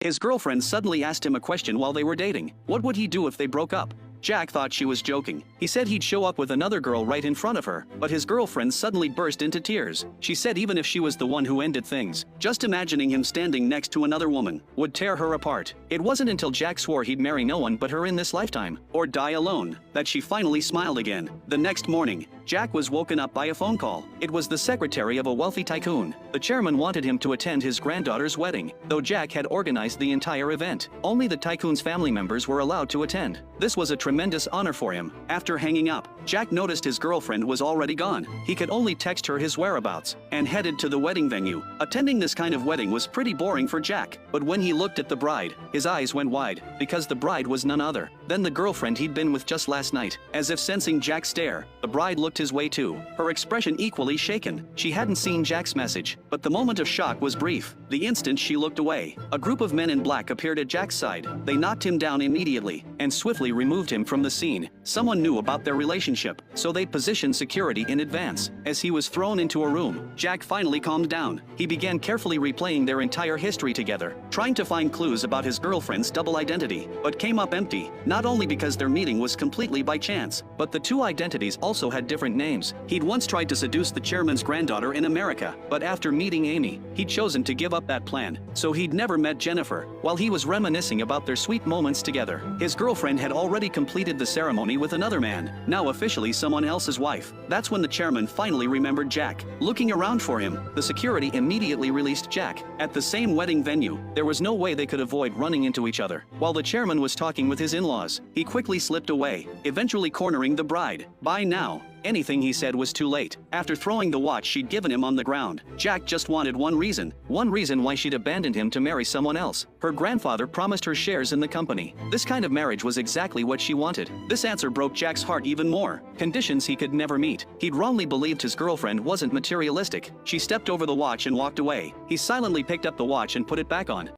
His girlfriend suddenly asked him a question while they were dating. What would he do if they broke up? Jack thought she was joking. He said he'd show up with another girl right in front of her, but his girlfriend suddenly burst into tears. She said even if she was the one who ended things, just imagining him standing next to another woman would tear her apart. It wasn't until Jack swore he'd marry no one but her in this lifetime, or die alone, that she finally smiled again. The next morning, Jack was woken up by a phone call. It was the secretary of a wealthy tycoon. The chairman wanted him to attend his granddaughter's wedding, though Jack had organized the entire event. Only the tycoon's family members were allowed to attend. This was a tremendous honor for him. After hanging up, Jack noticed his girlfriend was already gone. He could only text her his whereabouts, and headed to the wedding venue. Attending this kind of wedding was pretty boring for Jack, but when he looked at the bride, his eyes went wide, because the bride was none other than the girlfriend he'd been with just last night. As if sensing Jack's stare, the bride looked his way too, her expression equally shaken. She hadn't seen Jack's message, but the moment of shock was brief. The instant she looked away, a group of men in black appeared at Jack's side. They knocked him down immediately, and swiftly removed him from the scene. Someone knew about their relationship, so they positioned security in advance. As he was thrown into a room, Jack finally calmed down. He began carefully replaying their entire history together, trying to find clues about his girlfriend's double identity, but came up empty, not only because their meeting was completely by chance, but the two identities also had different names. He'd once tried to seduce the chairman's granddaughter in America, but after meeting Amy, he'd chosen to give up that plan, so he'd never met Jennifer. While he was reminiscing about their sweet moments together, his girlfriend had already completed the ceremony with another man, now officially someone else's wife. That's when the chairman finally remembered Jack. Looking around for him, the security immediately released Jack. At the same wedding venue, there was no way they could avoid running into each other. While the chairman was talking with his in-laws, he quickly slipped away, eventually cornering the bride. By now, anything he said was too late. After throwing the watch she'd given him on the ground, Jack just wanted one reason why she'd abandoned him to marry someone else. Her grandfather promised her shares in the company. This kind of marriage was exactly what she wanted. This answer broke Jack's heart even more. Conditions he could never meet. He'd wrongly believed his girlfriend wasn't materialistic. She stepped over the watch and walked away. He silently picked up the watch and put it back on.